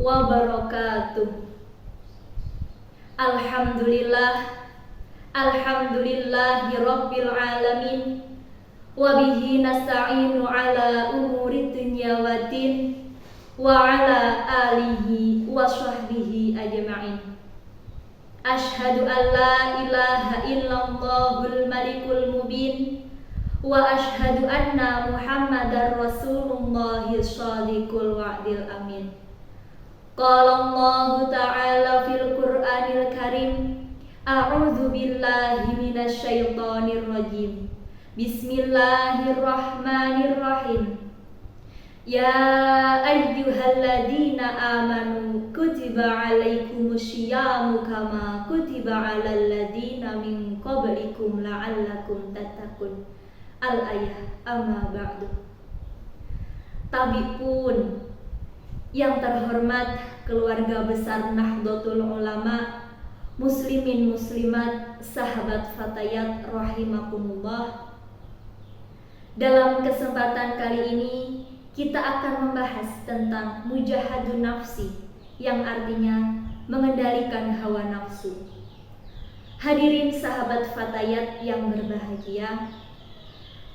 wabarakatuh. Alhamdulillahi rabbil alamin. Wabihi nasta'inu ala umuri dunya waddin. Wa ala alihi wa sahbihi ajma'in. Ashhadu an la ilaha illallahul malikul mubin. Wa ashhadu anna Muhammadar Rasulullahis shadiqul wa'dil amin. Qala Allah ta'ala fil Qur'anil Karim. A'udzu billahi minasy syaithanir rajim. Bismillahirrahmanirrahim. Ya ayyuhalladzina amanu kutiba alaikumusyiyamu kama kutiba alal ladzina min qablikum la'allakum tattaqun. Al-ayah. Amma ba'du. Tabi'un yang terhormat, keluarga besar Nahdlatul Ulama, muslimin muslimat, sahabat fatayat rahimakumullah. Dalam kesempatan kali ini kita akan membahas tentang mujahadun nafsi, yang artinya mengendalikan hawa nafsu. Hadirin sahabat fatayat yang berbahagia,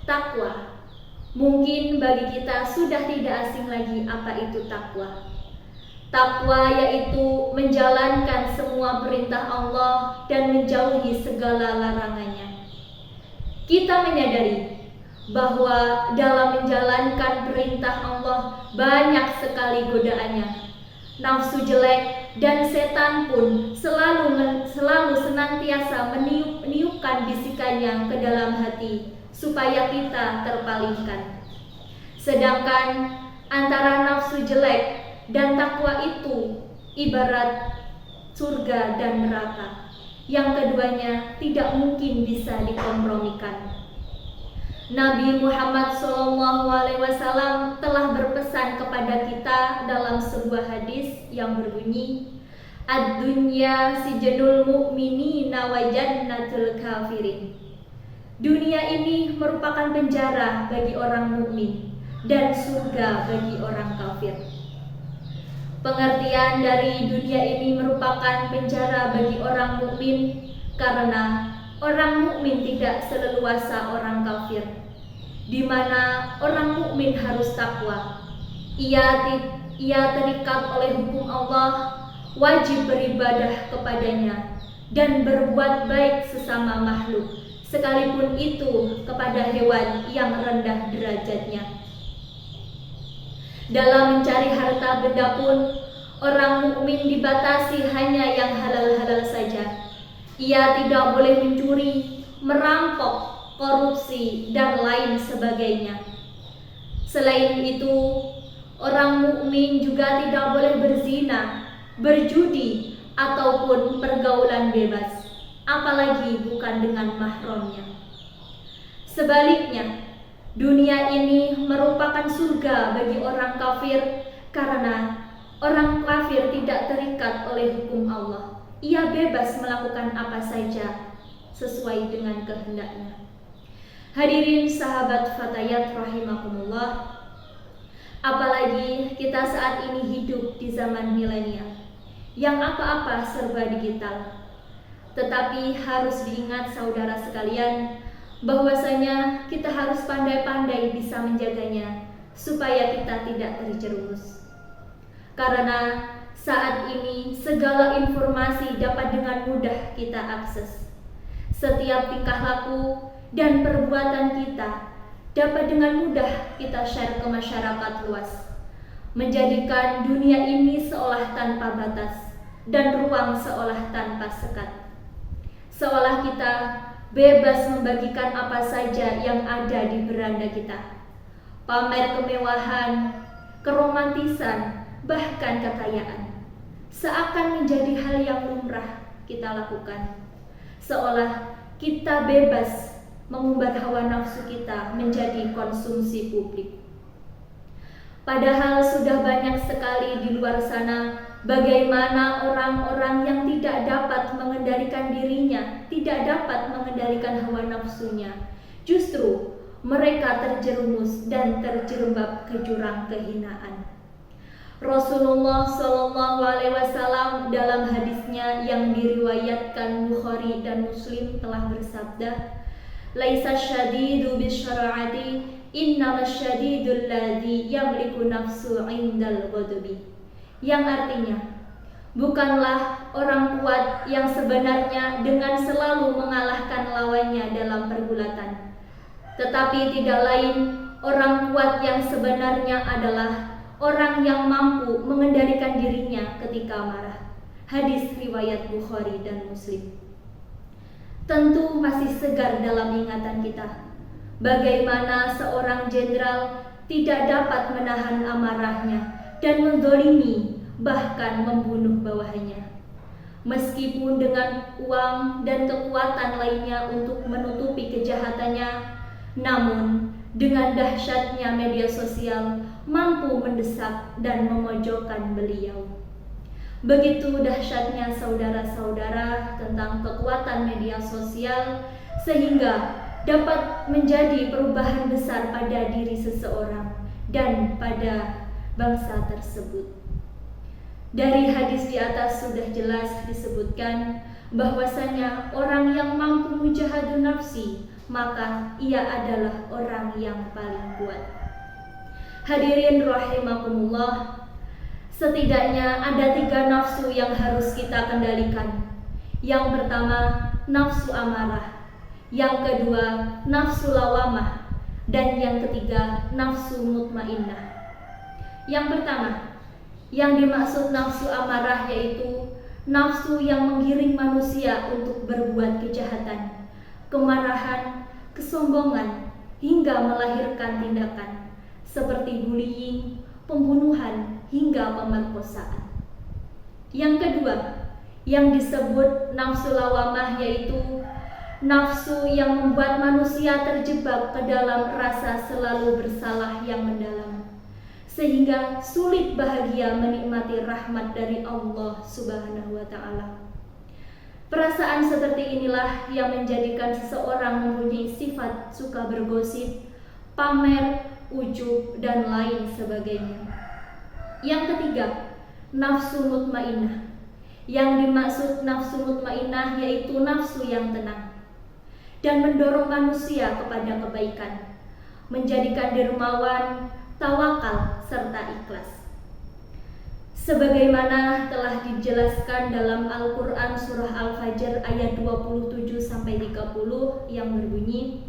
takwa. Mungkin bagi kita sudah tidak asing lagi apa itu takwa. Takwa yaitu menjalankan semua perintah Allah dan menjauhi segala larangannya. Kita menyadari bahwa dalam menjalankan perintah Allah banyak sekali godaannya. Nafsu jelek dan setan pun selalu senantiasa meniupkan bisikannya ke dalam hati supaya kita terpalingkan. Sedangkan antara nafsu jelek dan takwa itu ibarat surga dan neraka, yang keduanya tidak mungkin bisa dikompromikan. Nabi Muhammad SAW telah berpesan kepada kita dalam sebuah hadis yang berbunyi, Ad-dunya sijnul mu'minina wa jannatul kafirin. Dunia ini merupakan penjara bagi orang mukmin dan surga bagi orang kafir. Pengertian dari dunia ini merupakan penjara bagi orang mukmin karena orang mukmin tidak seleluasa orang kafir, di mana orang mukmin harus takwa. Ia terikat oleh hukum Allah, wajib beribadah kepadanya dan berbuat baik sesama makhluk, sekalipun itu kepada hewan yang rendah derajatnya. Dalam mencari harta benda pun, orang mukmin dibatasi hanya yang halal-halal saja. Ia tidak boleh mencuri, merampok, korupsi, dan lain sebagainya. Selain itu, orang mukmin juga tidak boleh berzina, berjudi, ataupun pergaulan bebas, apalagi bukan dengan mahramnya. Sebaliknya, dunia ini merupakan surga bagi orang kafir karena orang kafir tidak terikat oleh hukum Allah. Ia bebas melakukan apa saja sesuai dengan kehendaknya. Hadirin sahabat fatayat rahimakumullah, apalagi kita saat ini hidup di zaman milenial yang apa-apa serba digital. Tetapi harus diingat saudara sekalian, bahwasanya kita harus pandai-pandai bisa menjaganya supaya kita tidak terjerumus. Karena saat ini segala informasi dapat dengan mudah kita akses. Setiap tingkah laku dan perbuatan kita dapat dengan mudah kita share ke masyarakat luas, menjadikan dunia ini seolah tanpa batas dan ruang seolah tanpa sekat. Seolah kita bebas membagikan apa saja yang ada di beranda kita. Pamer kemewahan, keromantisan, bahkan kekayaan seakan menjadi hal yang lumrah kita lakukan. Seolah kita bebas mengumbar hawa nafsu kita menjadi konsumsi publik. Padahal sudah banyak sekali di luar sana bagaimana orang-orang yang tidak dapat mengendalikan dirinya, tidak dapat mengendalikan hawa nafsunya. Justru mereka terjerumus dan terjerembab ke jurang kehinaan. Rasulullah Shallallahu Alaihi Wasallam dalam hadisnya yang diriwayatkan Bukhari dan Muslim telah bersabda, "Laisa syadidu bisyara'ati, innamas syadidul ladzi yamliku nafsu 'indal ghadabi." Yang artinya, bukanlah orang kuat yang sebenarnya dengan selalu mengalahkan lawannya dalam pergulatan, tetapi tidak lain orang kuat yang sebenarnya adalah orang yang mampu mengendalikan dirinya ketika marah. Hadis riwayat Bukhari dan Muslim. Tentu masih segar dalam ingatan kita bagaimana seorang jenderal tidak dapat menahan amarahnya dan menzalimi bahkan membunuh bawahannya. Meskipun dengan uang dan kekuatan lainnya untuk menutupi kejahatannya, namun dengan dahsyatnya media sosial mampu mendesak dan memojokkan beliau. Begitu dahsyatnya saudara-saudara tentang kekuatan media sosial sehingga dapat menjadi perubahan besar pada diri seseorang dan pada bangsa tersebut. Dari hadis di atas sudah jelas disebutkan bahwasanya orang yang mampu mujahadun nafsi, maka ia adalah orang yang paling kuat. Hadirin rahimakumullah, setidaknya ada 3 nafsu yang harus kita kendalikan. Yang pertama, nafsu amarah. Yang kedua, nafsu lawamah. Dan yang ketiga, nafsu mutmainnah. Yang pertama, yang dimaksud nafsu amarah yaitu nafsu yang menggiring manusia untuk berbuat kejahatan, kemarahan, kesombongan, hingga melahirkan tindakan seperti bullying, pembunuhan, hingga pemerkosaan. Yang kedua, yang disebut nafsu lawamah yaitu nafsu yang membuat manusia terjebak ke dalam rasa selalu bersalah yang mendalam, sehingga sulit bahagia menikmati rahmat dari Allah Subhanahu wa Ta'ala. Perasaan seperti inilah yang menjadikan seseorang mempunyai sifat suka bergosip, pamer, ujub, dan lain sebagainya. Yang ketiga, nafsu mutmainnah. Yang dimaksud nafsu mutmainnah yaitu nafsu yang tenang dan mendorong manusia kepada kebaikan, menjadikan dermawan, tawakal, serta ikhlas. Sebagaimana telah dijelaskan dalam Al-Quran surah Al-Fajr ayat 27-30 yang berbunyi,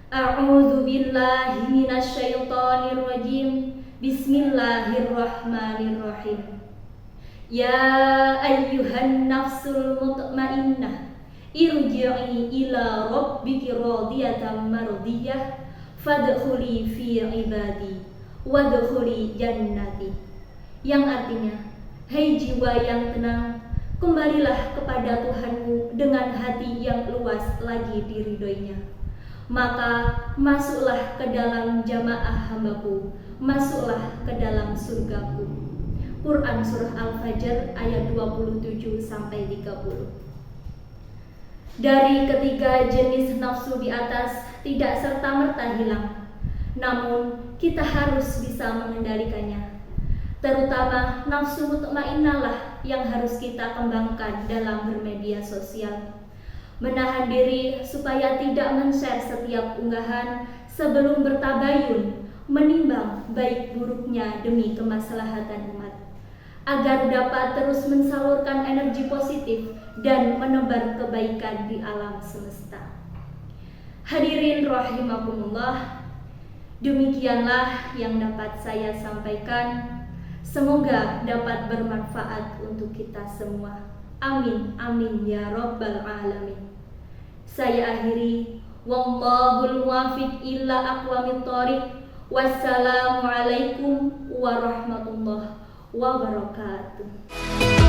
A'udzu billahi minasyaitonir rajim. Bismillahirrahmanirrahim. Ya ayyuhan nafsul mutmainnah, irji'i ila rabbiki radiyatan mardiyah, fadkhuli fi ibadi wadkhuli jannati. Yang artinya, hai jiwa yang tenang, kembalilah kepada Tuhanmu dengan hati yang luas lagi diridhoinya. Maka masuklah ke dalam jamaah hambaku, masuklah ke dalam surgaku. Quran surah Al-Fajr ayat 27-30. Dari ketiga jenis nafsu di atas tidak serta-merta hilang, namun kita harus bisa mengendalikannya. Terutama nafsu mutmainnah yang harus kita kembangkan dalam bermedia sosial. Menahan diri supaya tidak men-share setiap unggahan sebelum bertabayun, menimbang baik buruknya demi kemaslahatan umat, agar dapat terus mensalurkan energi positif dan menebar kebaikan di alam semesta. Hadirin rahimakumullah, demikianlah yang dapat saya sampaikan. Semoga dapat bermanfaat untuk kita semua. Amin, amin ya rabbal alamin. Saya akhiri, wallahul muwaffiq illa aqwamit thoriq. Wassalamualaikum warahmatullahi wabarakatuh.